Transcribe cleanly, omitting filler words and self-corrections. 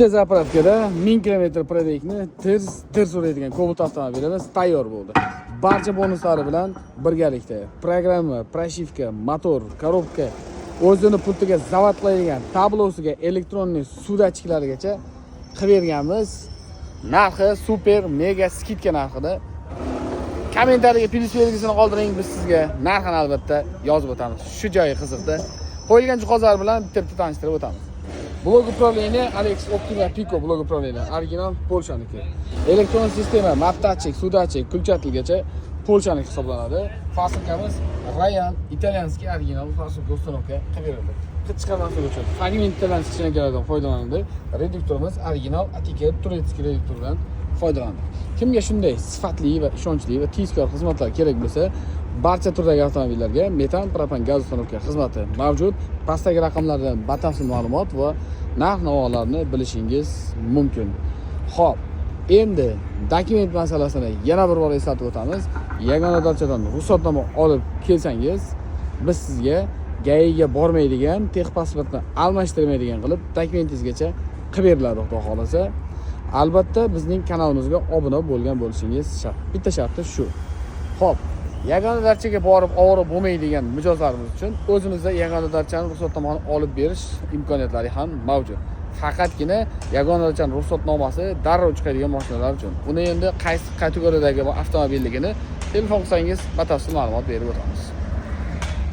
Bitta zapravkada 1000 km proyekni tir suradigan Cobalt avtomobilimiz tayyor bo'ldi. Barcha bonuslari bilan birgalikda programma, proshivka, motor, korobka, o'zini pultiga zavatlaydigan tablosiga elektronniy sudachkilargacha qilib berganmiz. Narxi super mega skidka narxida. Kommentariyaga plyus belgisini qoldiring, biz sizga narxini albatta yozib o'tamiz. Shu joyi qiziqdi. Qo'yilgan jihozlar bilan bitta tanishtirib o'tamiz. Blok upravlение Alex Optima Pico blok upravlение original Polshaniki. Elektron sistema, maptachik, sudachik, kulchatilgacha Polshaniki hisoblanadi. Fasilkamiz Royal italyanskiy original fasilka uстановка qilib berildi. Hid chiqarmaslik uchun fragment bilan kichkinalardan foydalanildi. Reduktorimiz original Atika Turetskiy reduktordan foydalanadi. Kimga shunday sifatli va ishonchli va tezkor xizmatlar kerak bo'lsa, barcha turdagi avtomobillarga metan propan gaz uстановка xizmati mavjud. Pastdagi raqamlardan batafsil ma'lumot va narx-navolarni bilishingiz mumkin. Xo'p, endi dokument masalasini yana bir bor eslatib o'tamiz. Yagona darchadan ruxsatnoma olib kelsangiz, biz sizga GAIga bormaydigan, texpasportni almashtirmaydigan qilib dokumentingizgacha qilib beriladi, xudo xolasa. Albatta bizning kanalimizga obuna bo'lgan bo'lishingiz shart. Bitta sharti shu. Xo'p, yagona darchaga borib ovora bo'lmaydigan mijozlarimiz uchun o'zimizda yagona darchaning ruxsatnomani olib berish imkoniyatlari ham mavjud. Faqatgina yagona darchaning ruxsatnomasi darrov chiqadigan mashinalar uchun. Uni endi qaysi kategoriyadagi avtomobilligini telefon qilsangiz batafsil ma'lumot berib o'tamiz.